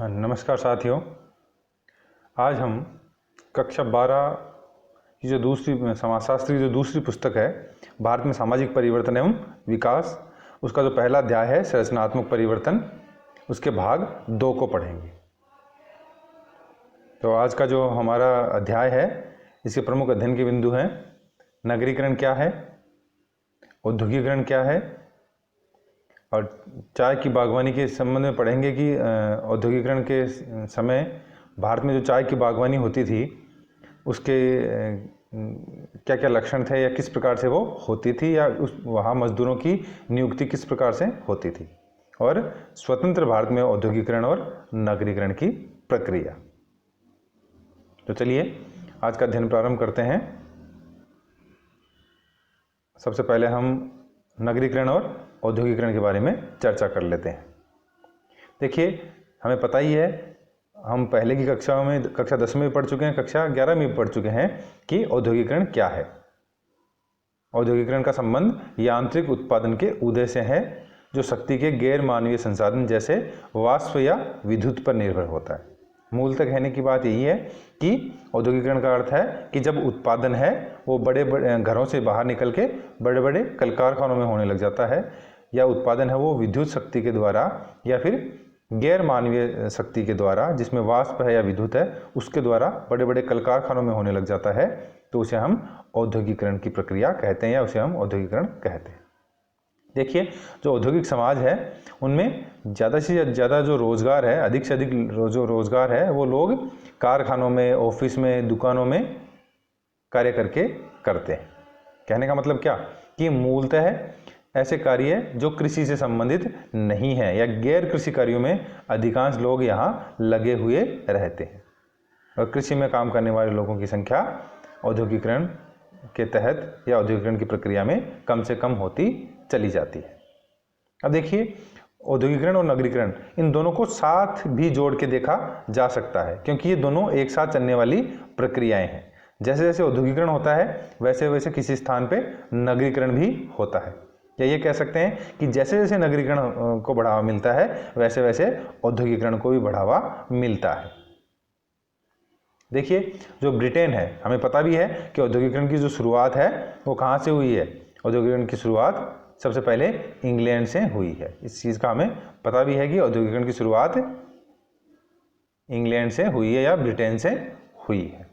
नमस्कार साथियों। आज हम कक्षा 12 की जो दूसरी समाजशास्त्र की जो दूसरी पुस्तक है, भारत में सामाजिक परिवर्तन एवं विकास, उसका जो पहला अध्याय है संरचनात्मक परिवर्तन, उसके भाग 2 को पढ़ेंगे। तो आज का जो हमारा अध्याय है, इसके प्रमुख अध्ययन के बिंदु हैं नगरीकरण क्या है, औद्योगिकरण क्या है, और चाय की बागवानी के संबंध में पढ़ेंगे कि औद्योगिकरण के समय भारत में जो चाय की बागवानी होती थी उसके क्या क्या लक्षण थे, या किस प्रकार से वो होती थी, या वहाँ मजदूरों की नियुक्ति किस प्रकार से होती थी, और स्वतंत्र भारत में औद्योगिकरण और नगरीकरण की प्रक्रिया। तो चलिए आज का अध्ययन प्रारंभ करते हैं। सबसे पहले हम नगरीकरण और औद्योगिकरण के बारे में चर्चा कर लेते हैं। देखिए, हमें पता ही है, हम पहले की कक्षाओं में कक्षा 10 में भी पढ़ चुके हैं, कक्षा 11 में भी पढ़ चुके हैं कि औद्योगिकरण क्या है। औद्योगिकरण का संबंध यांत्रिक उत्पादन के उदय से है, जो शक्ति के गैर मानवीय संसाधन जैसे वाष्प या विद्युत पर निर्भर होता है। मूलतः कहने की बात यही है कि औद्योगिकरण का अर्थ है कि जब उत्पादन है वो बड़े बड़े घरों से बाहर निकल के बड़े बड़े कल कारखानों में होने लग जाता है, या उत्पादन है वो विद्युत शक्ति के द्वारा या फिर गैर मानवीय शक्ति के द्वारा, जिसमें वाष्प है या विद्युत है, उसके द्वारा बड़े बड़े कल कारखानों में होने लग जाता है, तो उसे हम औद्योगिकरण की प्रक्रिया कहते हैं, या उसे हम औद्योगिकरण कहते हैं। देखिए, जो औद्योगिक समाज है उनमें ज़्यादा से ज़्यादा जो रोज़गार है, अधिक से अधिक जो रोज़गार है, वो लोग कारखानों में, ऑफिस में, दुकानों में कार्य करके करते हैं। कहने का मतलब क्या कि मूलतः ऐसे कार्य जो कृषि से संबंधित नहीं है, या गैर कृषि कार्यों में अधिकांश लोग यहाँ लगे हुए रहते हैं, और कृषि में काम करने वाले लोगों की संख्या औद्योगिकरण के तहत या औद्योगिकरण की प्रक्रिया में कम से कम होती चली जाती है। अब देखिए, औद्योगिकरण और नगरीकरण, इन दोनों को साथ भी जोड़ के देखा जा सकता है, क्योंकि ये दोनों एक साथ चलने वाली प्रक्रियाएं हैं। जैसे जैसे औद्योगिकरण होता है वैसे वैसे किसी स्थान पे नगरीकरण भी होता है, या ये कह सकते हैं कि जैसे जैसे नगरीकरण को बढ़ावा मिलता है वैसे वैसे औद्योगिकरण को भी बढ़ावा मिलता है। देखिए, जो ब्रिटेन है, हमें पता भी है कि औद्योगिकरण की जो शुरुआत है वो कहाँ से हुई है। औद्योगिकरण की शुरुआत सबसे पहले इंग्लैंड से हुई है। इस चीज़ का हमें पता भी है कि औद्योगिकरण की शुरुआत इंग्लैंड से हुई है या ब्रिटेन से हुई है।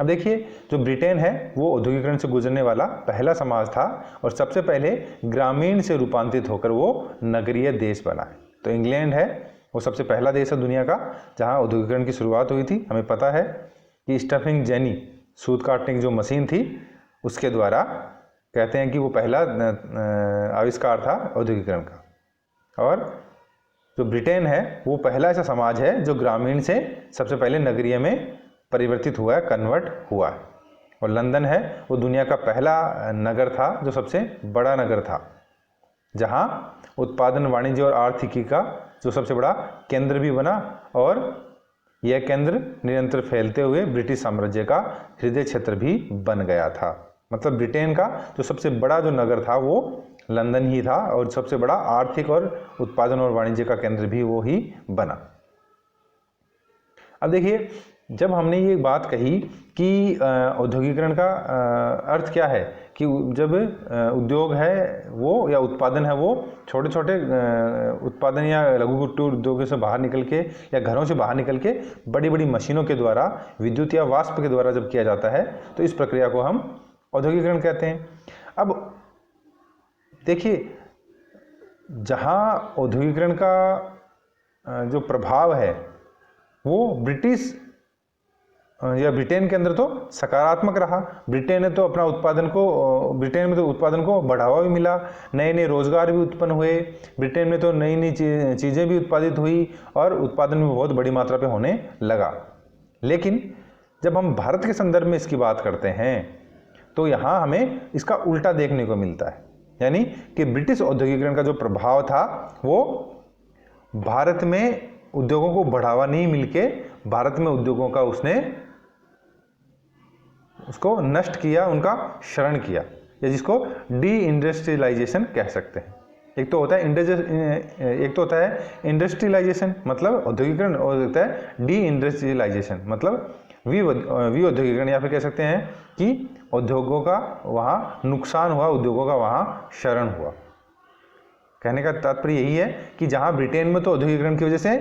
अब देखिए, जो ब्रिटेन है वो औद्योगिकरण से गुजरने वाला पहला समाज था, और सबसे पहले ग्रामीण से रूपांतरित होकर वो नगरीय देश बना है। तो इंग्लैंड है वो सबसे पहला देश है दुनिया का जहाँ औद्योगिकरण की शुरुआत हुई थी। हमें पता है कि स्टफिंग जेनी, सूत काटने की जो मशीन थी, उसके द्वारा कहते हैं कि वो पहला आविष्कार था औद्योगिकरण का। और जो ब्रिटेन है वो पहला ऐसा समाज है जो ग्रामीण से सबसे पहले नगरीय में परिवर्तित हुआ है, कन्वर्ट हुआ है। और लंदन है वो दुनिया का पहला नगर था, जो सबसे बड़ा नगर था, जहाँ उत्पादन, वाणिज्य और आर्थिकी का जो सबसे बड़ा केंद्र भी बना, और यह केंद्र निरंतर फैलते हुए ब्रिटिश साम्राज्य का हृदय क्षेत्र भी बन गया था। मतलब ब्रिटेन का जो सबसे बड़ा जो नगर था वो लंदन ही था, और सबसे बड़ा आर्थिक और उत्पादन और वाणिज्य का केंद्र भी वो ही बना। अब देखिए, जब हमने ये बात कही कि औद्योगिकरण का अर्थ क्या है, कि जब उद्योग है वो, या उत्पादन है वो छोटे छोटे उत्पादन या लघु कुटीर उद्योगों से बाहर निकल के, या घरों से बाहर निकल के बड़ी बड़ी मशीनों के द्वारा, विद्युत या वाष्प के द्वारा जब किया जाता है, तो इस प्रक्रिया को हम औद्योगिकरण कहते हैं। अब देखिए, जहाँ औद्योगिकरण का जो प्रभाव है वो ब्रिटिश या ब्रिटेन के अंदर तो सकारात्मक रहा। ब्रिटेन ने तो अपना ब्रिटेन में तो उत्पादन को बढ़ावा भी मिला, नए नए रोजगार भी उत्पन्न हुए, ब्रिटेन में तो नई नई चीज़ें भी उत्पादित हुई, और उत्पादन भी बहुत बड़ी मात्रा पे होने लगा। लेकिन जब हम भारत के संदर्भ में इसकी बात करते हैं तो यहाँ हमें इसका उल्टा देखने को मिलता है, यानी कि ब्रिटिश औद्योगिकरण का जो प्रभाव था वो भारत में उद्योगों को बढ़ावा नहीं मिलके भारत में उद्योगों का उसको नष्ट किया, उनका क्षरण किया, या जिसको डी इंडस्ट्रियलाइजेशन कह सकते हैं। एक तो होता है इंडस्ट्रियलाइजेशन मतलब औद्योगिकरण, और होता है डी इंडस्ट्रियलाइजेशन मतलब विऔद्योगिकरण, या फिर कह सकते हैं कि उद्योगों का वहाँ नुकसान हुआ, उद्योगों का वहाँ क्षरण हुआ। कहने का तात्पर्य यही है कि जहाँ ब्रिटेन में तो औद्योगिकरण की वजह से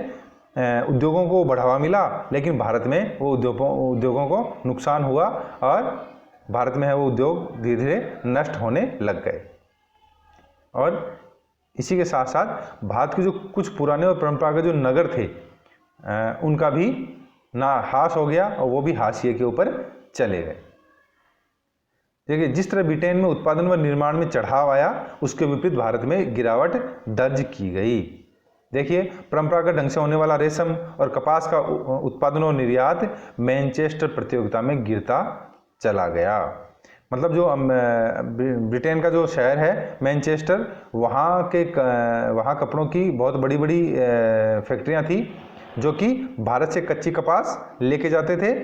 उद्योगों को बढ़ावा मिला, लेकिन भारत में वो उद्योगों को नुकसान हुआ और भारत में है वो उद्योग धीरे धीरे नष्ट होने लग गए। और इसी के साथ साथ भारत के जो कुछ पुराने और परंपरागत जो नगर थे उनका भी नाश हो गया और वो भी हाशिए के ऊपर चले गए। देखिए, जिस तरह ब्रिटेन में उत्पादन व निर्माण में चढ़ाव आया, उसके विपरीत भारत में गिरावट दर्ज की गई। देखिए, परंपरागत ढंग से होने वाला रेशम और कपास का उत्पादन और निर्यात मैनचेस्टर प्रतियोगिता में गिरता चला गया। मतलब जो ब्रिटेन का जो शहर है मैनचेस्टर, वहाँ कपड़ों की बहुत बड़ी बड़ी फैक्ट्रियाँ थी जो कि भारत से कच्ची कपास लेके जाते थे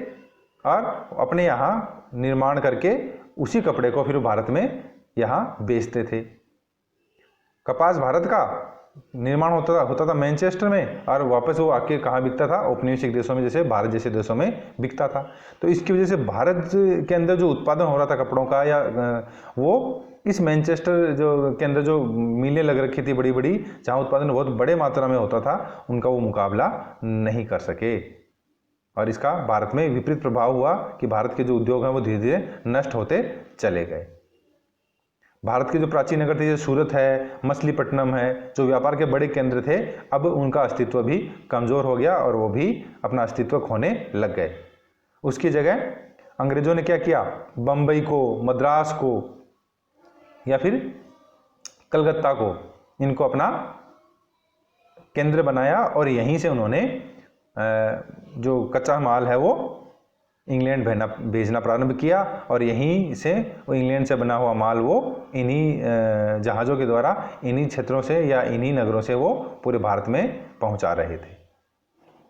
और अपने यहाँ निर्माण करके उसी कपड़े को फिर भारत में यहाँ बेचते थे। कपास भारत का निर्माण होता था मैनचेस्टर में, और वापस वो आके कहाँ बिकता था, औपनिवेशिक देशों में, जैसे भारत जैसे देशों में बिकता था। तो इसकी वजह से भारत के अंदर जो उत्पादन हो रहा था कपड़ों का, या वो इस मैनचेस्टर के अंदर जो मिलें लग रखी थी बड़ी बड़ी, जहाँ उत्पादन बहुत बड़े मात्रा में होता था, उनका वो मुकाबला नहीं कर सके। और इसका भारत में विपरीत प्रभाव हुआ कि भारत के जो उद्योग हैं वो धीरे धीरे नष्ट होते चले गए। भारत के जो प्राचीन नगर थे, जैसे सूरत है, मछलीपट्टनम है, जो व्यापार के बड़े केंद्र थे, अब उनका अस्तित्व भी कमज़ोर हो गया और वो भी अपना अस्तित्व खोने लग गए। उसकी जगह अंग्रेज़ों ने क्या किया, बम्बई को, मद्रास को या फिर कलकत्ता को, इनको अपना केंद्र बनाया और यहीं से उन्होंने जो कच्चा माल है वो इंग्लैंड भेजना प्रारंभ किया, और यहीं से वो इंग्लैंड से बना हुआ माल वो इन्हीं जहाज़ों के द्वारा इन्हीं क्षेत्रों से या इन्हीं नगरों से वो पूरे भारत में पहुंचा रहे थे,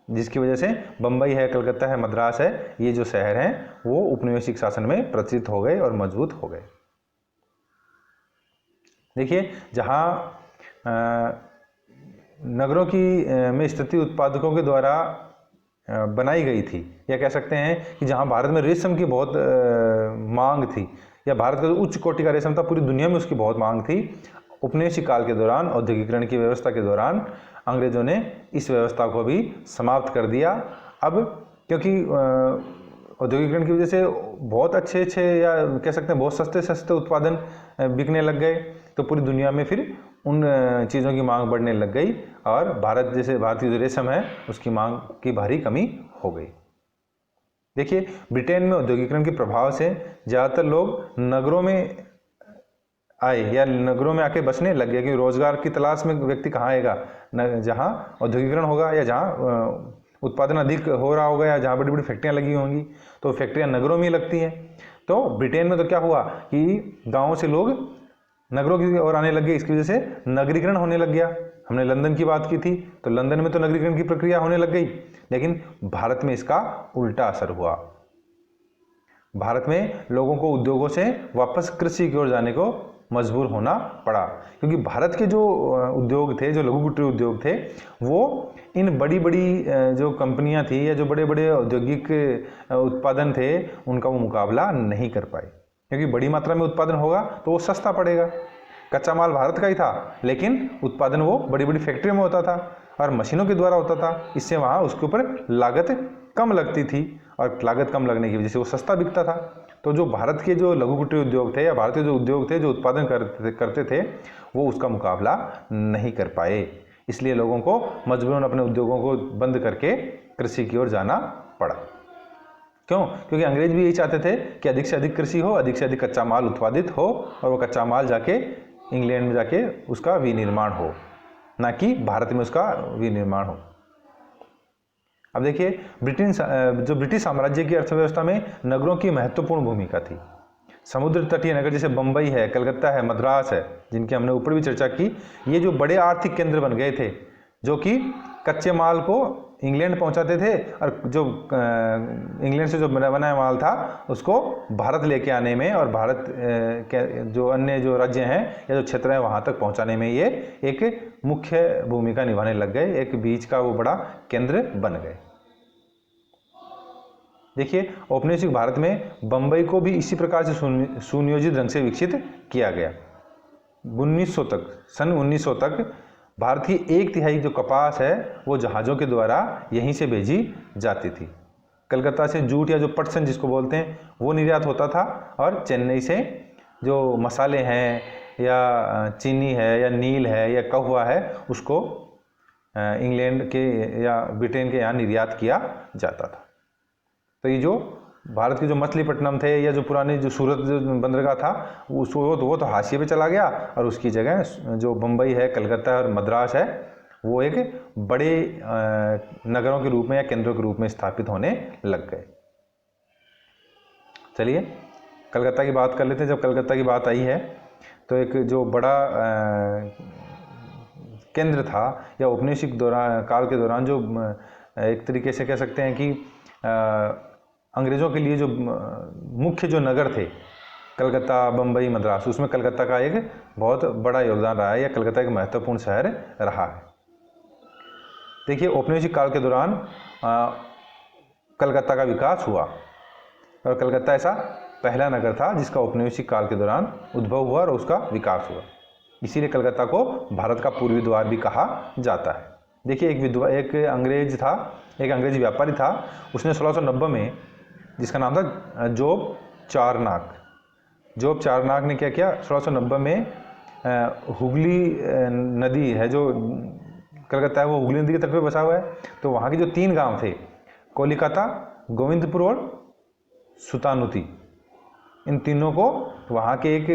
जिसकी वजह से बम्बई है, कलकत्ता है, मद्रास है, ये जो शहर हैं वो उपनिवेशिक शासन में प्रचलित हो गए और मजबूत हो गए। देखिए, जहाँ नगरों की में स्थिति उत्पादकों के द्वारा बनाई गई थी, या कह सकते हैं कि जहां भारत में रेशम की बहुत मांग थी, या भारत का जो उच्च कोटि का रेशम था पूरी दुनिया में उसकी बहुत मांग थी, उपनिवेशिक काल के दौरान औद्योगिकरण की व्यवस्था के दौरान अंग्रेजों ने इस व्यवस्था को भी समाप्त कर दिया। अब क्योंकि औद्योगिकरण की वजह से बहुत अच्छे या कह सकते हैं बहुत सस्ते उत्पादन बिकने लग गए, तो पूरी दुनिया में फिर उन चीज़ों की मांग बढ़ने लग गई और भारत की जो रेशम है उसकी मांग की भारी कमी हो गई। देखिए, ब्रिटेन में औद्योगिकरण के प्रभाव से ज़्यादातर लोग नगरों में आए या नगरों में आके बसने लग गए, क्योंकि रोजगार की तलाश में व्यक्ति कहाँ आएगा, जहाँ औद्योगिकरण होगा या जहाँ उत्पादन अधिक हो रहा होगा या जहाँ बड़ी बड़ी फैक्ट्रियाँ लगी होंगी, तो फैक्ट्रियाँ नगरों में ही लगती हैं। तो ब्रिटेन में तो क्या हुआ कि गाँव से लोग नगरों की ओर आने लग गए, इसकी वजह से नगरीकरण होने लग गया। हमने लंदन की बात की थी, तो लंदन में तो नगरीकरण की प्रक्रिया होने लग गई, लेकिन भारत में इसका उल्टा असर हुआ। भारत में लोगों को उद्योगों से वापस कृषि की ओर जाने को मजबूर होना पड़ा, क्योंकि भारत के जो उद्योग थे, जो लघु कुटीर उद्योग थे, वो इन बड़ी बड़ी जो कंपनियां थी या जो बड़े बड़े औद्योगिक उत्पादन थे उनका वो मुकाबला नहीं कर पाए, क्योंकि बड़ी मात्रा में उत्पादन होगा तो वो सस्ता पड़ेगा। कच्चा माल भारत का ही था, लेकिन उत्पादन वो बड़ी बड़ी फैक्ट्रियों में होता था और मशीनों के द्वारा होता था, इससे वहाँ उसके ऊपर लागत कम लगती थी और लागत कम लगने की वजह से वो सस्ता बिकता था। तो जो भारत के जो लघु कुटीर उद्योग थे या भारतीय जो उद्योग थे जो उत्पादन करते थे वो उसका मुकाबला नहीं कर पाए, इसलिए लोगों को मजबूरन अपने उद्योगों को बंद करके कृषि की ओर जाना पड़ा। क्यों? क्योंकि अंग्रेज भी यही चाहते थे कि अधिक से अधिक कृषि हो, अधिक से अधिक कच्चा माल उत्पादित हो और वो कच्चा माल जाके इंग्लैंड में जाके उसका विनिर्माण हो, ना कि भारत में उसका विनिर्माण हो। अब देखिए, ब्रिटिश साम्राज्य की अर्थव्यवस्था में नगरों की महत्वपूर्ण भूमिका थी। समुद्र तटीय नगर जैसे बम्बई है, कलकत्ता है, मद्रास है, जिनकी हमने ऊपर भी चर्चा की, ये जो बड़े आर्थिक केंद्र बन गए थे, जो कि कच्चे माल को इंग्लैंड पहुंचाते थे और जो इंग्लैंड से जो बना माल था उसको भारत लेके आने में और भारत के जो अन्य जो राज्य हैं या जो क्षेत्र हैं वहाँ तक पहुँचाने में ये एक मुख्य भूमिका निभाने लग गए, एक बीच का वो बड़ा केंद्र बन गए। देखिए औपनिवेशिक भारत में बम्बई को भी इसी प्रकार से सुनियोजित ढंग से विकसित किया गया। 1900 तक, सन 1900 तक भारत की 1/3 जो कपास है वो जहाज़ों के द्वारा यहीं से भेजी जाती थी। कलकत्ता से जूट या जो पटसन जिसको बोलते हैं वो निर्यात होता था, और चेन्नई से जो मसाले हैं या चीनी है या नील है या कहवा है उसको इंग्लैंड के या ब्रिटेन के यहाँ निर्यात किया जाता था। तो ये जो भारत के जो मछलीपट्टनम थे या जो पुराने जो सूरत जो बंदरगाह था वो तो हाशिए पे चला गया, और उसकी जगह जो बम्बई है, कलकत्ता और मद्रास है वो एक बड़े नगरों के रूप में या केंद्रों के रूप में स्थापित होने लग गए। चलिए कलकत्ता की बात कर लेते हैं। जब कलकत्ता की बात आई है तो एक जो बड़ा केंद्र था या औपनिवेशिक काल के दौरान जो एक तरीके से कह सकते हैं कि अंग्रेज़ों के लिए जो मुख्य जो नगर थे कलकत्ता, बम्बई, मद्रास, उसमें कलकत्ता का एक बहुत बड़ा योगदान रहा है या कलकत्ता एक महत्वपूर्ण शहर रहा है। देखिए औपनिवेशिक काल के दौरान कलकत्ता का विकास हुआ, और कलकत्ता ऐसा पहला नगर था जिसका औपनिवेशिक काल के दौरान उद्भव हुआ और उसका विकास हुआ। इसीलिए कलकत्ता को भारत का पूर्वी द्वार भी कहा जाता है। देखिए एक अंग्रेज था, एक अंग्रेजी व्यापारी था, उसने 1690 में, जिसका नाम था जॉब चारनाक ने क्या किया, 1690 में हुगली नदी है जो कलकत्ता है वो हुगली नदी के तट पे बसा हुआ है, तो वहाँ के जो 3 गांव थे कोलिकाता, गोविंदपुर और सुतानुती, इन तीनों को वहाँ के एक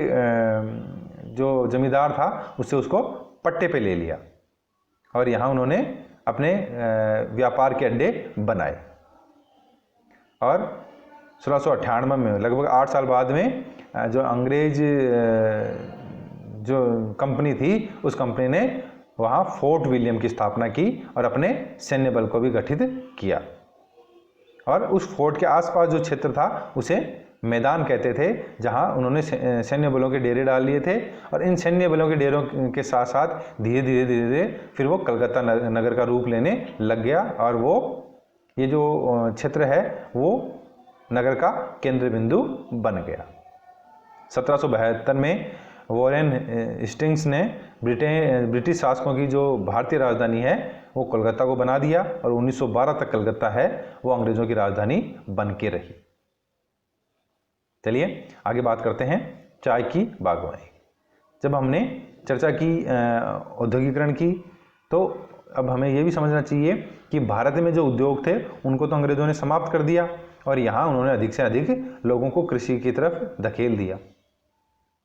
जो जमींदार था उससे उसको पट्टे पे ले लिया, और यहाँ उन्होंने अपने व्यापार के अड्डे बनाए। और 1698 में लगभग 8 साल बाद में जो अंग्रेज जो कंपनी थी उस कंपनी ने वहाँ फोर्ट विलियम की स्थापना की और अपने सैन्य बल को भी गठित किया, और उस फोर्ट के आसपास जो क्षेत्र था उसे मैदान कहते थे, जहाँ उन्होंने सैन्य बलों के डेरे डाल लिए थे, और इन सैन्य बलों के डेरों के साथ साथ धीरे धीरे फिर वो कलकत्ता नगर का रूप लेने लग गया, और वो ये जो क्षेत्र है वो नगर का केंद्र बिंदु बन गया। 1772 में वॉरेन हेस्टिंग्स ने ब्रिटिश शासकों की जो भारतीय राजधानी है वो कोलकाता को बना दिया, और 1912 तक कलकत्ता है वो अंग्रेजों की राजधानी बन के रही। चलिए आगे बात करते हैं चाय की बागवानी। जब हमने चर्चा की औद्योगिकरण की, तो अब हमें ये भी समझना चाहिए कि भारत में जो उद्योग थे उनको तो अंग्रेजों ने समाप्त कर दिया, और यहाँ उन्होंने अधिक से अधिक लोगों को कृषि की तरफ धकेल दिया।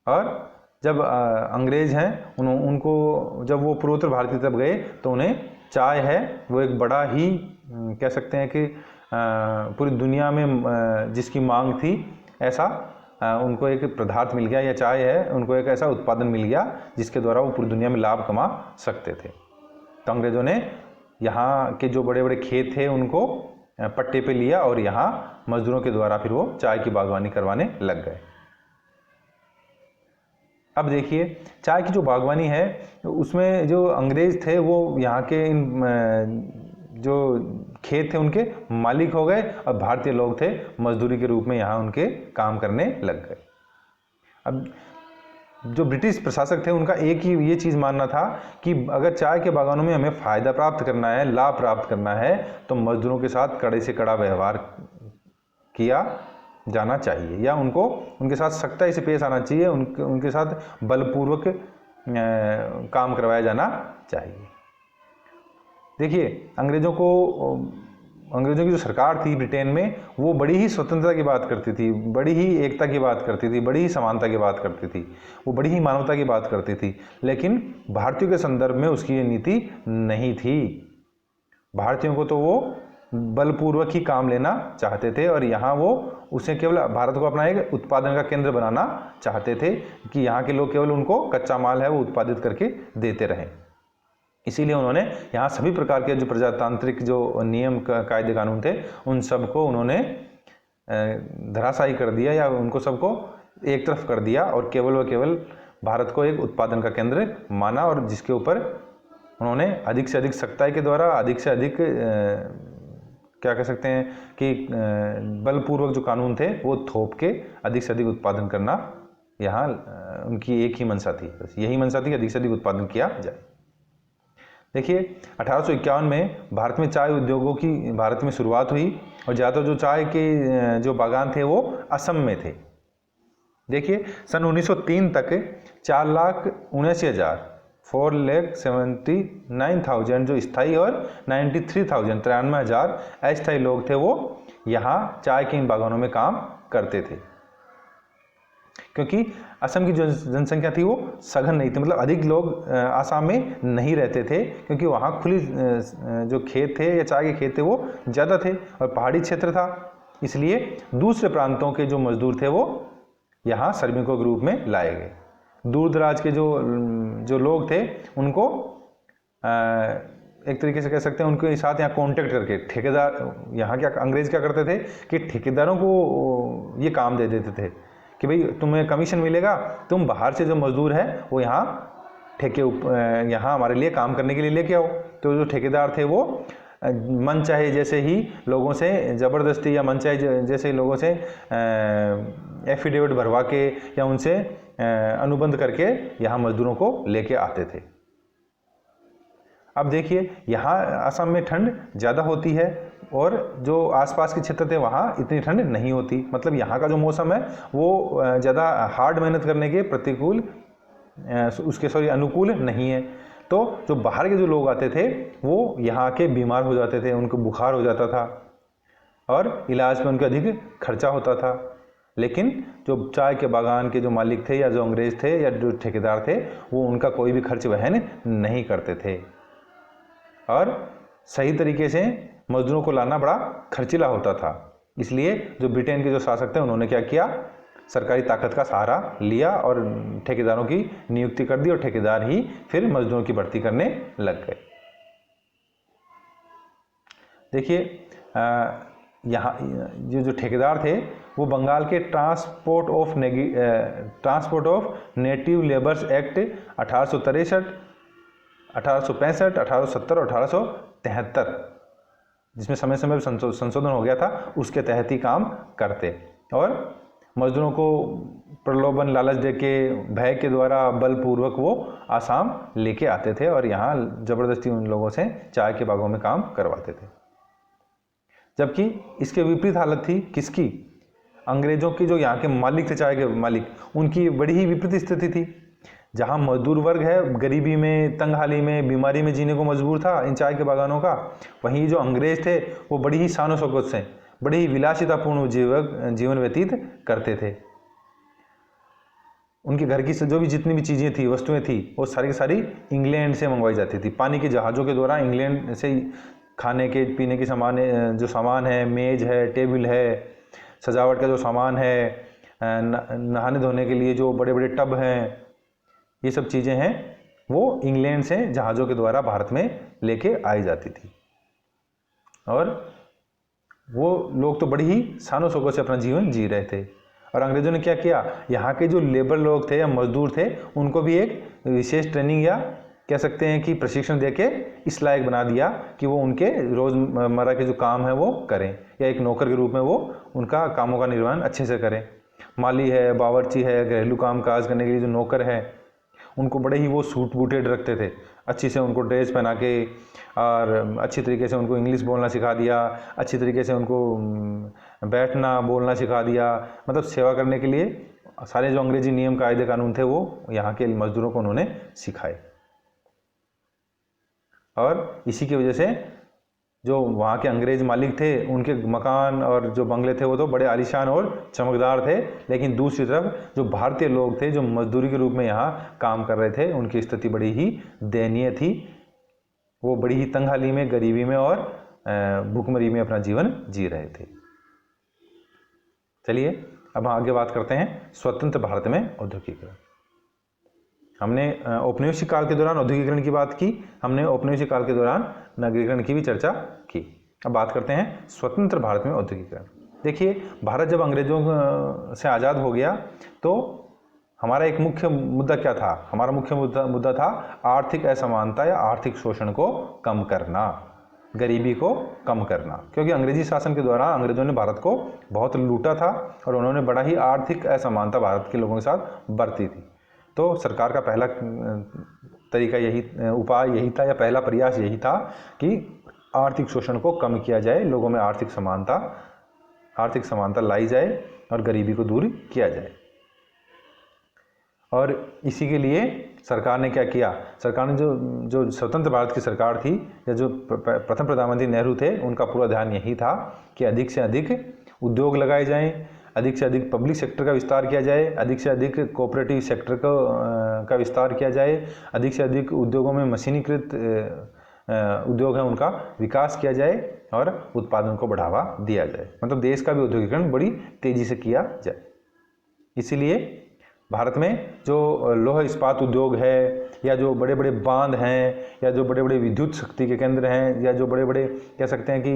और जब अंग्रेज हैं उनको जब वो पूर्वोत्तर भारत की तरफ गए तो उन्हें चाय है वो एक बड़ा ही कह सकते हैं कि पूरी दुनिया में जिसकी मांग थी ऐसा उनको एक पदार्थ मिल गया, या चाय है उनको एक ऐसा उत्पादन मिल गया जिसके द्वारा वो पूरी दुनिया में लाभ कमा सकते थे। तो अंग्रेज़ों ने यहाँ के जो बड़े बड़े खेत थे उनको पट्टे पे लिया, और यहाँ मजदूरों के द्वारा फिर वो चाय की बागवानी करवाने लग गए। अब देखिए चाय की जो बागवानी है उसमें जो अंग्रेज थे वो यहाँ के इन जो खेत थे उनके मालिक हो गए, और भारतीय लोग थे मजदूरी के रूप में यहाँ उनके काम करने लग गए। अब जो ब्रिटिश प्रशासक थे उनका एक ही ये चीज़ मानना था कि अगर चाय के बागानों में हमें फ़ायदा प्राप्त करना है, लाभ प्राप्त करना है, तो मजदूरों के साथ कड़े से कड़ा व्यवहार किया जाना चाहिए, या उनके साथ सख्ताई से पेश आना चाहिए, उनके साथ बलपूर्वक काम करवाया जाना चाहिए। देखिए अंग्रेज़ों की जो सरकार थी ब्रिटेन में वो बड़ी ही स्वतंत्रता की बात करती थी, बड़ी ही एकता की बात करती थी, बड़ी ही समानता की बात करती थी, वो बड़ी ही मानवता की बात करती थी, लेकिन भारतीयों के संदर्भ में उसकी ये नीति नहीं थी। भारतीयों को तो वो बलपूर्वक ही काम लेना चाहते थे, और यहाँ वो उसे केवल भारत को अपना एक उत्पादन का केंद्र बनाना चाहते थे कि यहाँ के लोग केवल उनको कच्चा माल है वो उत्पादित करके देते रहें। इसीलिए उन्होंने यहाँ सभी प्रकार के जो प्रजातांत्रिक जो नियम कायदे कानून थे उन सबको उन्होंने धराशायी कर दिया या उनको सबको एक तरफ कर दिया और केवल व केवल भारत को एक उत्पादन का केंद्र माना और जिसके ऊपर उन्होंने अधिक से अधिक सख्ताई के द्वारा अधिक से अधिक क्या कह सकते हैं कि बलपूर्वक जो कानून थे वो थोप के अधिक से अधिक उत्पादन करना यहाँ उनकी एक ही मंशा थी। बस यही मंशा थी कि अधिक से अधिक उत्पादन किया जाए। देखिए 1851 में भारत में चाय उद्योगों की भारत में शुरुआत हुई और ज़्यादातर जो चाय के जो बागान थे वो असम में थे। देखिए सन 1903 तक 4,79,000 जो स्थायी और 93,000 अस्थायी लोग थे वो यहाँ चाय के इन बागानों में काम करते थे। क्योंकि असम की जो जनसंख्या थी वो सघन नहीं थी, मतलब अधिक लोग आसाम में नहीं रहते थे क्योंकि वहाँ खुली जो खेत थे या चाय के खेत थे वो ज़्यादा थे और पहाड़ी क्षेत्र था। इसलिए दूसरे प्रांतों के जो मजदूर थे वो यहाँ श्रमिकों के रूप में लाए गए। दूर दराज के जो लोग थे उनको एक तरीके से कह सकते हैं उनके साथ यहाँ कॉन्टेक्ट करके ठेकेदार, यहाँ क्या अंग्रेज क्या करते थे कि ठेकेदारों को ये काम दे देते थे कि भाई तुम्हें कमीशन मिलेगा, तुम बाहर से जो मजदूर है वो यहाँ यहाँ हमारे लिए काम करने के लिए लेके आओ। तो जो ठेकेदार थे वो मन चाहे जैसे ही लोगों से ज़बरदस्ती या मन चाहे जैसे लोगों से एफिडेविट भरवा के या उनसे अनुबंध करके यहाँ मजदूरों को लेके आते थे। अब देखिए यहाँ असम में ठंड ज़्यादा होती है और जो आसपास के क्षेत्र थे वहाँ इतनी ठंड नहीं होती, मतलब यहाँ का जो मौसम है वो ज़्यादा हार्ड मेहनत करने के प्रतिकूल अनुकूल नहीं है। तो जो बाहर के जो लोग आते थे वो यहाँ के बीमार हो जाते थे, उनको बुखार हो जाता था और इलाज में उनका अधिक खर्चा होता था। लेकिन जो चाय के बागान के जो मालिक थे या जो अंग्रेज थे या जो ठेकेदार थे वो उनका कोई भी खर्च वहन नहीं करते थे और सही तरीके से मजदूरों को लाना बड़ा खर्चीला होता था। इसलिए जो ब्रिटेन के जो शासक थे उन्होंने क्या किया, सरकारी ताकत का सहारा लिया और ठेकेदारों की नियुक्ति कर दी और ठेकेदार ही फिर मजदूरों की भर्ती करने लग गए। देखिए यहाँ जो ठेकेदार थे वो बंगाल के transport of native labours act 1863, 1865, 1870 और 1873 जिसमें समय समय पर संशोधन हो गया था उसके तहत ही काम करते और मजदूरों को प्रलोभन लालच देके भय के द्वारा बलपूर्वक वो आसाम लेके आते थे और यहाँ ज़बरदस्ती उन लोगों से चाय के बागों में काम करवाते थे। जबकि इसके विपरीत हालत थी किसकी, अंग्रेजों की जो यहाँ के मालिक थे, चाय के मालिक, उनकी बड़ी ही विपरीत स्थिति थी। जहाँ मजदूर वर्ग है गरीबी में, तंगहाली में, बीमारी में जीने को मजबूर था इन चाय के बागानों का, वहीं जो अंग्रेज थे वो बड़ी ही शान शौकत से, बड़ी ही विलासितापूर्ण जीवन व्यतीत करते थे। उनके घर की जो भी जितनी भी चीज़ें थी, वस्तुएं थी, वो सारी की सारी इंग्लैंड से मंगवाई जाती थी। पानी के जहाज़ों के द्वारा इंग्लैंड से खाने के पीने के जो सामान है, मेज है, टेबल है, सजावट का जो सामान है, नहाने धोने के लिए जो बड़े बड़े टब हैं, ये सब चीज़ें हैं वो इंग्लैंड से जहाज़ों के द्वारा भारत में लेके आई जाती थी। और वो लोग तो बड़ी ही शानो शौकत से अपना जीवन जी रहे थे। और अंग्रेज़ों ने क्या किया, यहाँ के जो लेबर लोग थे या मजदूर थे उनको भी एक विशेष ट्रेनिंग या कह सकते हैं कि प्रशिक्षण देके इस लायक बना दिया कि वो उनके रोज़मर्रा के जो काम है वो करें या एक नौकर के रूप में वो उनका कामों का निर्वहन अच्छे से करें। माली है, बावर्ची है, घरेलू काम काज करने के लिए जो नौकर है उनको बड़े ही वो सूट बूटेड रखते थे, अच्छी से उनको ड्रेस पहना के और अच्छी तरीके से उनको इंग्लिश बोलना सिखा दिया, अच्छी तरीके से उनको बैठना बोलना सिखा दिया। मतलब सेवा करने के लिए सारे जो अंग्रेजी नियम कायदे कानून थे वो यहाँ के मजदूरों को उन्होंने सिखाए। और इसी की वजह से जो वहाँ के अंग्रेज मालिक थे उनके मकान और जो बंगले थे वो तो बड़े आलीशान और चमकदार थे, लेकिन दूसरी तरफ जो भारतीय लोग थे जो मजदूरी के रूप में यहाँ काम कर रहे थे उनकी स्थिति बड़ी ही दयनीय थी। वो बड़ी ही तंगहाली में, गरीबी में और भूखमरी में अपना जीवन जी रहे थे। चलिए अब हम आगे बात करते हैं स्वतंत्र भारत में औद्योगिकीकरण। हमने औपनिवेशिक काल के दौरान औद्योगिकरण की बात की, हमने औपनिवेशिक काल के दौरान नगरीकरण की भी चर्चा की। अब बात करते हैं स्वतंत्र भारत में औद्योगिकरण। देखिए, भारत जब अंग्रेजों से आज़ाद हो गया तो हमारा एक मुख्य मुद्दा क्या था? हमारा मुख्य मुद्दा था आर्थिक असमानता या आर्थिक शोषण को कम करना, गरीबी को कम करना। क्योंकि अंग्रेजी शासन के दौरान अंग्रेजों ने भारत को बहुत लूटा था और उन्होंने बड़ा ही आर्थिक असमानता भारत के लोगों के साथ बरती थी। तो सरकार का पहला तरीका यही, उपाय यही था या पहला प्रयास यही था कि आर्थिक शोषण को कम किया जाए, लोगों में आर्थिक समानता लाई जाए और गरीबी को दूर किया जाए। और इसी के लिए सरकार ने क्या किया? सरकार ने जो स्वतंत्र भारत की सरकार थी या जो प्रथम प्रधानमंत्री नेहरू थे, उनका पूरा ध्यान यही था कि अधिक से अधिक उद्योग लगाए जाएं, अधिक से अधिक पब्लिक सेक्टर का विस्तार किया जाए, अधिक से अधिक कोऑपरेटिव सेक्टर का विस्तार किया जाए, अधिक से अधिक उद्योगों में मशीनीकृत उद्योग हैं उनका विकास किया जाए और उत्पादन को बढ़ावा दिया जाए। मतलब देश का भी औद्योगिकरण बड़ी तेजी से किया जाए। इसीलिए भारत में जो लौह इस्पात उद्योग है या जो बड़े बड़े बांध हैं या जो बड़े बड़े विद्युत शक्ति के केंद्र हैं या जो बड़े बड़े कह सकते हैं कि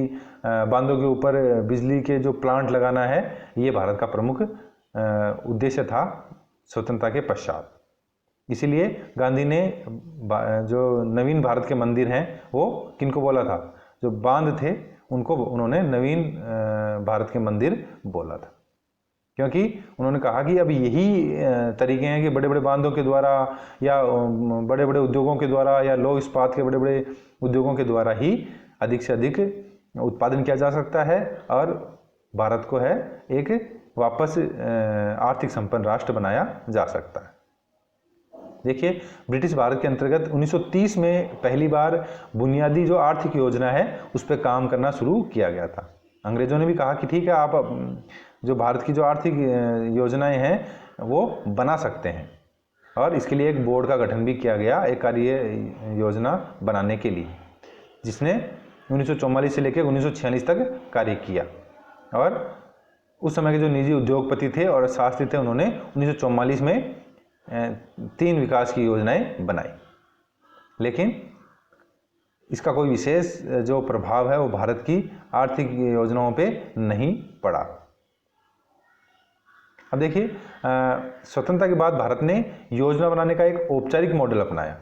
बांधों के ऊपर बिजली के जो प्लांट लगाना है, ये भारत का प्रमुख उद्देश्य था स्वतंत्रता के पश्चात। इसीलिए गांधी ने जो नवीन भारत के मंदिर हैं वो किनको बोला था? जो बांध थे उनको उन्होंने नवीन भारत के मंदिर बोला था, क्योंकि उन्होंने कहा कि अब यही तरीके हैं कि बड़े बड़े बांधों के द्वारा या बड़े बड़े उद्योगों के द्वारा या लौह इस्पात के बड़े बड़े उद्योगों के द्वारा ही अधिक से अधिक उत्पादन किया जा सकता है और भारत को है एक वापस आर्थिक संपन्न राष्ट्र बनाया जा सकता है। देखिए, ब्रिटिश भारत के अंतर्गत 1930 में पहली बार बुनियादी जो आर्थिक योजना है उस पर काम करना शुरू किया गया था। अंग्रेजों ने भी कहा कि ठीक है, आप जो भारत की जो आर्थिक योजनाएं हैं वो बना सकते हैं, और इसके लिए एक बोर्ड का गठन भी किया गया एक कार्य योजना बनाने के लिए, जिसने 1944 से लेकर 1946 तक कार्य किया। और उस समय के जो निजी उद्योगपति थे और शास्त्री थे, उन्होंने 1944 में 3 विकास की योजनाएं बनाई, लेकिन इसका कोई विशेष जो प्रभाव है वो भारत की आर्थिक योजनाओं पे नहीं पड़ा। अब देखिए, स्वतंत्रता के बाद भारत ने योजना बनाने का एक औपचारिक मॉडल अपनाया।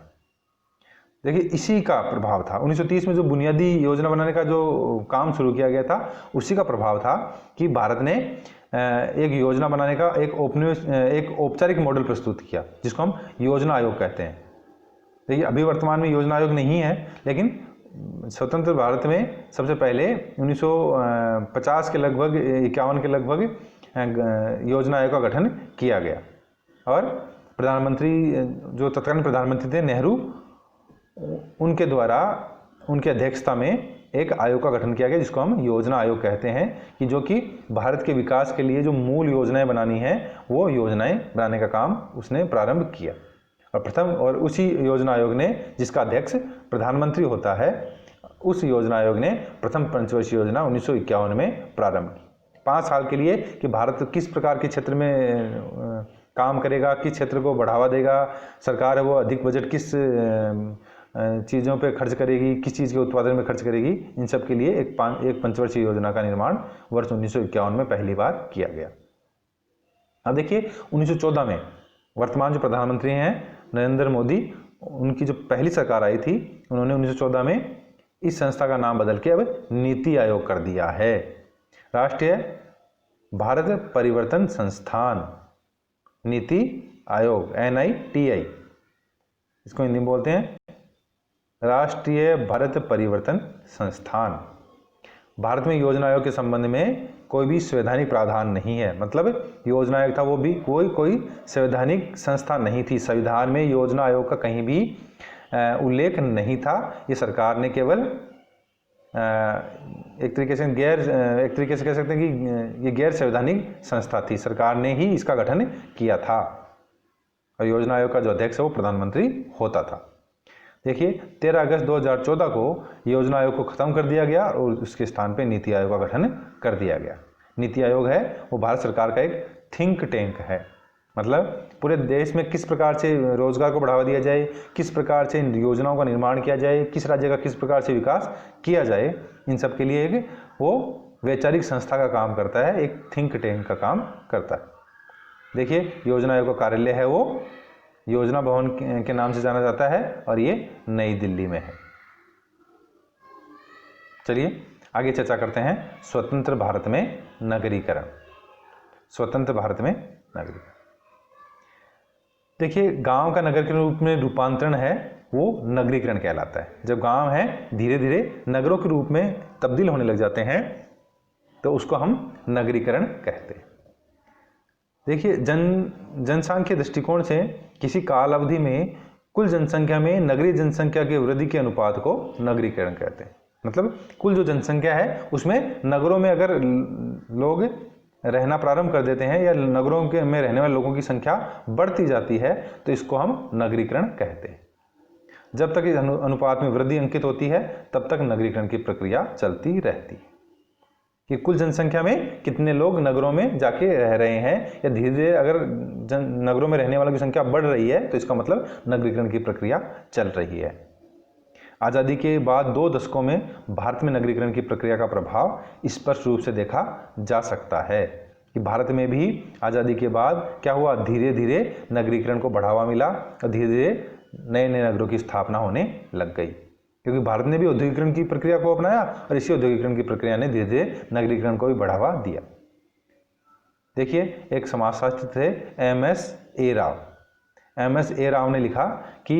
देखिए, इसी का प्रभाव था 1930 में जो बुनियादी योजना बनाने का जो काम शुरू किया गया था, उसी का प्रभाव था कि भारत ने एक योजना बनाने का एक औपचारिक मॉडल प्रस्तुत किया, जिसको हम योजना आयोग कहते हैं। देखिए, अभी वर्तमान में योजना आयोग नहीं है, लेकिन स्वतंत्र भारत में सबसे पहले 1950 के लगभग 51 के लगभग योजना आयोग का गठन किया गया, और प्रधानमंत्री जो तत्कालीन प्रधानमंत्री थे नेहरू, उनके द्वारा उनकी अध्यक्षता में एक आयोग का गठन किया गया, जिसको हम योजना आयोग कहते हैं, कि जो कि भारत के विकास के लिए जो मूल योजनाएं बनानी हैं वो योजनाएं बनाने का काम उसने प्रारंभ किया। और उसी योजना आयोग ने, जिसका अध्यक्ष प्रधानमंत्री होता है, उस योजना आयोग ने प्रथम पंचवर्षीय योजना 1951 में प्रारंभ की 5 साल के लिए, कि भारत किस प्रकार के क्षेत्र में काम करेगा, किस क्षेत्र को बढ़ावा देगा, सरकार है वो अधिक बजट किस चीज़ों पे खर्च करेगी, किस चीज़ के उत्पादन में खर्च करेगी, इन सब के लिए एक पंचवर्षीय योजना का निर्माण वर्ष 1951 में पहली बार किया गया। अब देखिए, 1914 में वर्तमान जो प्रधानमंत्री हैं नरेंद्र मोदी, उनकी जो पहली सरकार आई थी, उन्होंने 1914 में इस संस्था का नाम बदल के अब नीति आयोग कर दिया है, राष्ट्रीय भारत परिवर्तन संस्थान नीति आयोग, NITI, इसको हिंदी में बोलते हैं राष्ट्रीय भारत परिवर्तन संस्थान। भारत में योजना आयोग के संबंध में कोई भी संवैधानिक प्रावधान नहीं है। मतलब योजना आयोग था वो भी कोई संवैधानिक संस्था नहीं थी। संविधान में योजना आयोग का कहीं भी उल्लेख नहीं था। ये सरकार ने केवल एक तरीके से कह सकते हैं कि ये गैर संवैधानिक संस्था थी, सरकार ने ही इसका गठन किया था, और योजना आयोग का जो अध्यक्ष है वो प्रधानमंत्री होता था। देखिए, 13 अगस्त 2014 को योजना आयोग को खत्म कर दिया गया और उसके स्थान पे नीति आयोग का गठन कर दिया गया। नीति आयोग है वो भारत सरकार का एक थिंक टैंक है, मतलब पूरे देश में किस प्रकार से रोजगार को बढ़ावा दिया जाए, किस प्रकार से योजनाओं का निर्माण किया जाए, किस राज्य का किस प्रकार से विकास किया जाए, इन सब के लिए एक वो वैचारिक संस्था का काम करता है, एक थिंक टैंक का काम करता है। देखिए योजना आयोग का कार्यालय है वो योजना भवन के नाम से जाना जाता है और ये नई दिल्ली में है। चलिए आगे चर्चा करते हैं स्वतंत्र भारत में नगरीकरण। स्वतंत्र भारत में नगरीकरण, देखिए गांव का नगर के रूप में रूपांतरण है वो नगरीकरण कहलाता है। जब गांव है धीरे धीरे नगरों के रूप में तब्दील होने लग जाते हैं तो उसको हम नगरीकरण कहते हैं। देखिए जनसांख्यिक दृष्टिकोण से किसी काल अवधि में कुल जनसंख्या में नगरीय जनसंख्या की वृद्धि के अनुपात को नगरीकरण कहते हैं। मतलब कुल जो जनसंख्या है उसमें नगरों में अगर लोग रहना प्रारंभ कर देते हैं या नगरों के में रहने वाले लोगों की संख्या बढ़ती जाती है तो इसको हम नगरीकरण कहते हैं। जब तक इस अनुपात में वृद्धि अंकित होती है तब तक नगरीकरण की प्रक्रिया चलती रहती है कि कुल जनसंख्या में कितने लोग नगरों में जाके रह रहे हैं या धीरे धीरे अगर नगरों में रहने वालों की संख्या बढ़ रही है तो इसका मतलब नगरीकरण की प्रक्रिया चल रही है। आज़ादी के बाद 2 दशकों में भारत में नगरीकरण की प्रक्रिया का प्रभाव स्पष्ट रूप से देखा जा सकता है कि भारत में भी आज़ादी के बाद क्या हुआ, धीरे धीरे नगरीकरण को बढ़ावा मिला और धीरे धीरे नए नए नगरों की स्थापना होने लग गई, क्योंकि भारत ने भी औद्योगिकरण की प्रक्रिया को अपनाया और इसी औद्योगिकरण की प्रक्रिया ने धीरे धीरे नगरीकरण को भी बढ़ावा दिया। देखिए एक समाजशास्त्री थे MS ए राव ने लिखा कि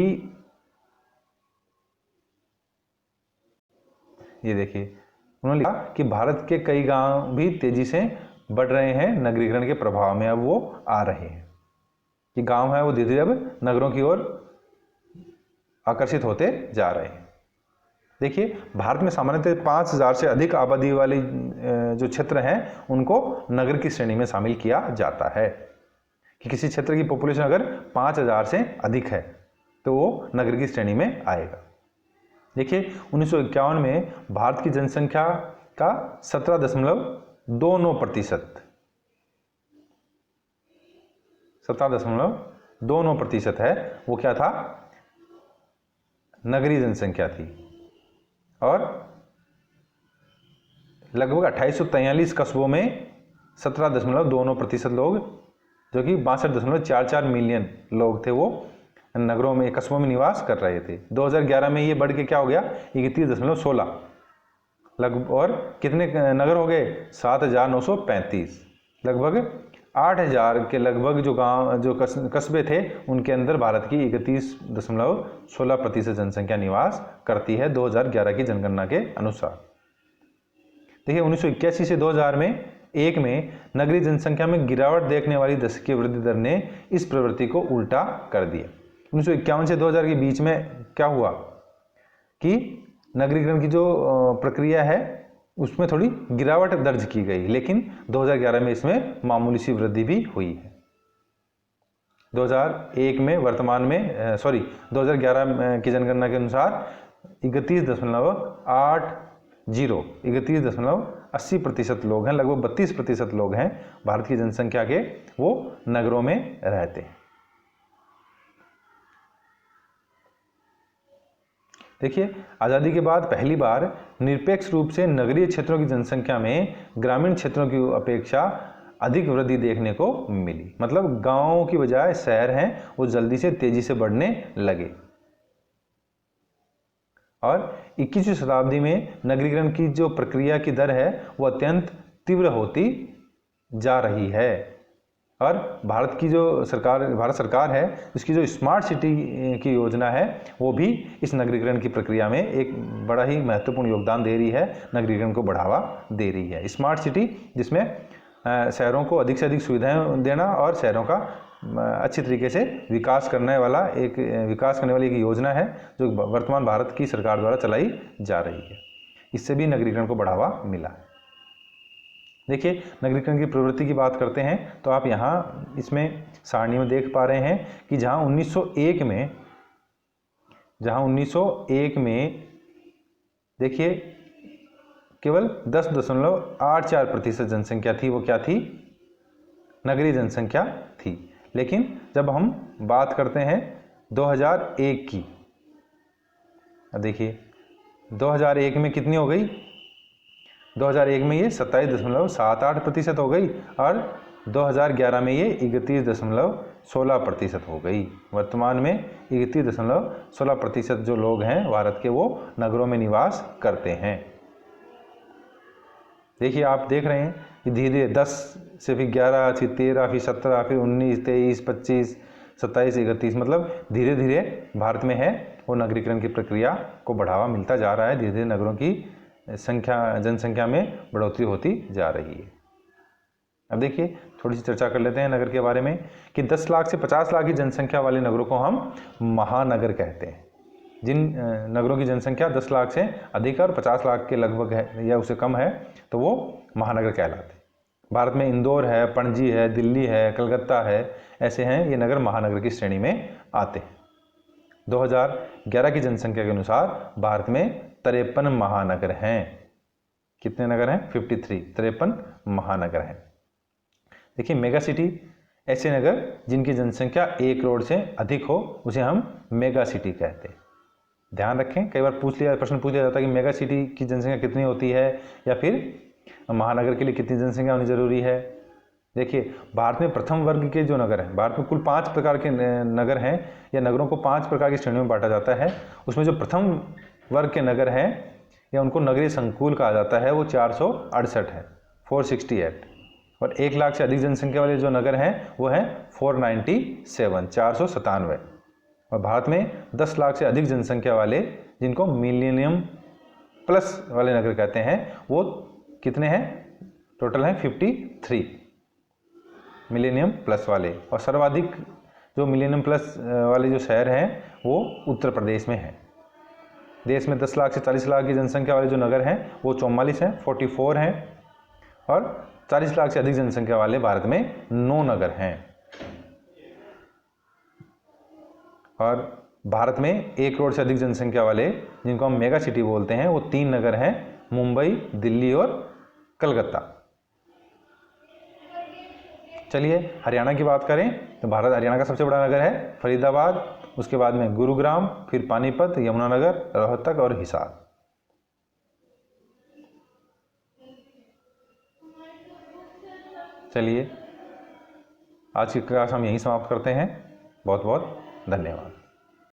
ये देखिए उन्होंने लिखा कि भारत के कई गांव भी तेजी से बढ़ रहे हैं नगरीकरण के प्रभाव में, अब वो आ रहे हैं कि गांव है वो धीरे धीरे अब नगरों की ओर आकर्षित होते जा रहे हैं। देखिए भारत में सामान्यतः 5000 से अधिक आबादी वाली जो क्षेत्र हैं उनको नगर की श्रेणी में शामिल किया जाता है कि किसी क्षेत्र की पॉपुलेशन अगर 5000 से अधिक है तो वो नगर की श्रेणी में आएगा। देखिए 1951 में भारत की जनसंख्या का 17.29% है वो क्या था, नगरीय जनसंख्या थी और लगभग 2843 कस्बों में 17.29% लोग जो कि 62.44 मिलियन लोग थे वो नगरों में कस्बों में निवास कर रहे थे। 2011 में ये बढ़ के क्या हो गया 31.16 लगभग, और कितने नगर हो गए 7,935, लगभग 8,000 के लगभग जो गांव जो कस्बे थे उनके अंदर भारत की 31.16% जनसंख्या निवास करती है 2011 की जनगणना के अनुसार। देखिए 1981 से 2001 में नगरीय जनसंख्या में गिरावट देखने वाली दशकीय वृद्धि दर ने इस प्रवृत्ति को उल्टा कर दिया। 1951 से 2000 के बीच में क्या हुआ कि नगरीकरण की जो प्रक्रिया है उसमें थोड़ी गिरावट दर्ज की गई, लेकिन 2011 में इसमें मामूली सी वृद्धि भी हुई है। 2001 में 2011 की जनगणना के अनुसार 31.80% लोग हैं, लगभग 32% लोग हैं भारत की जनसंख्या के वो नगरों में रहते हैं। देखिए आज़ादी के बाद पहली बार निरपेक्ष रूप से नगरीय क्षेत्रों की जनसंख्या में ग्रामीण क्षेत्रों की अपेक्षा अधिक वृद्धि देखने को मिली। मतलब गांवों की बजाय शहर हैं वो जल्दी से तेजी से बढ़ने लगे और 21वीं शताब्दी में नगरीकरण की जो प्रक्रिया की दर है वो अत्यंत तीव्र होती जा रही है और भारत सरकार है उसकी जो स्मार्ट सिटी की योजना है वो भी इस नगरीकरण की प्रक्रिया में एक बड़ा ही महत्वपूर्ण योगदान दे रही है, नगरीकरण को बढ़ावा दे रही है। स्मार्ट सिटी जिसमें शहरों को अधिक से अधिक सुविधाएं देना और शहरों का अच्छी तरीके से विकास करने वाली एक योजना है जो वर्तमान भारत की सरकार द्वारा चलाई जा रही है। इससे भी नगरीकरण को बढ़ावा मिला है। देखिए नगरीकरण की प्रवृत्ति की बात करते हैं तो आप यहाँ इसमें सारणी में देख पा रहे हैं कि जहाँ 1901 में देखिए केवल 10.84% जनसंख्या थी, वो क्या थी, नगरीय जनसंख्या थी। लेकिन जब हम बात करते हैं 2001 की, देखिए 2001 में कितनी हो गई, 2001 में ये 27.78% हो गई और 2011 में ये 31.16% हो गई। वर्तमान में 31.16% जो लोग हैं भारत के वो नगरों में निवास करते हैं। देखिए आप देख रहे हैं कि धीरे धीरे 10 से फिर 11, फिर 13, फिर 17, फिर 19, 23, 25, 27, 31, मतलब धीरे धीरे भारत में है वो नगरीकरण की प्रक्रिया को बढ़ावा मिलता जा रहा है। धीरे धीरे नगरों की जनसंख्या में बढ़ोतरी होती जा रही है। अब देखिए थोड़ी सी चर्चा कर लेते हैं नगर के बारे में कि 10 लाख से 50 लाख की जनसंख्या वाले नगरों को हम महानगर कहते हैं। जिन नगरों की जनसंख्या 10 लाख से अधिक और 50 लाख के लगभग है या उससे कम है तो वो महानगर कहलाते हैं। भारत में इंदौर है, पणजी है, दिल्ली है, कलकत्ता है, ऐसे हैं ये नगर महानगर की श्रेणी में आते हैं। 2011 की जनसंख्या के अनुसार भारत में 53 महानगर हैं। कितने नगर हैं? 53, 53 महानगर हैं। देखिए मेगा सिटी ऐसे नगर जिनकी जनसंख्या 1 करोड़ से अधिक हो उसे हम मेगा सिटी कहते हैं। ध्यान रखें, कई बार प्रश्न पूछ लिया जाता है कि मेगा सिटी की जनसंख्या कितनी होती है या फिर महानगर के लिए कितनी जनसंख्या होनी जरूरी है। देखिए भारत में प्रथम वर्ग के जो नगर हैं, भारत में कुल 5 प्रकार के नगर हैं या नगरों को 5 प्रकार की श्रेणियों में बांटा जाता है। उसमें जो प्रथम वर्ग के नगर हैं या उनको नगरीय संकुल कहा जाता है वो 468 है, 468। और 1 लाख से अधिक जनसंख्या वाले जो नगर हैं वो हैं 497, 497। और भारत में 10 लाख से अधिक जनसंख्या वाले जिनको मिलेनियम प्लस वाले नगर कहते हैं वो कितने हैं? टोटल हैं 53 मिलेनियम प्लस वाले। और सर्वाधिक जो मिलेनियम प्लस वाले जो शहर हैं वो उत्तर प्रदेश में हैं। देश में 10 लाख से 40 लाख की जनसंख्या वाले जो नगर हैं वो 44 हैं, 44 हैं। और 40 लाख से अधिक जनसंख्या वाले भारत में 9 नगर हैं। और भारत में 1 करोड़ से अधिक जनसंख्या वाले जिनको हम मेगा सिटी बोलते हैं वो 3 नगर हैं, मुंबई, दिल्ली और कलकत्ता। चलिए हरियाणा की बात करें तो हरियाणा का सबसे बड़ा नगर है फरीदाबाद, उसके बाद में गुरुग्राम, फिर पानीपत, यमुनानगर, रोहतक और हिसार। चलिए आज की क्लास हम यहीं समाप्त करते हैं। बहुत बहुत धन्यवाद।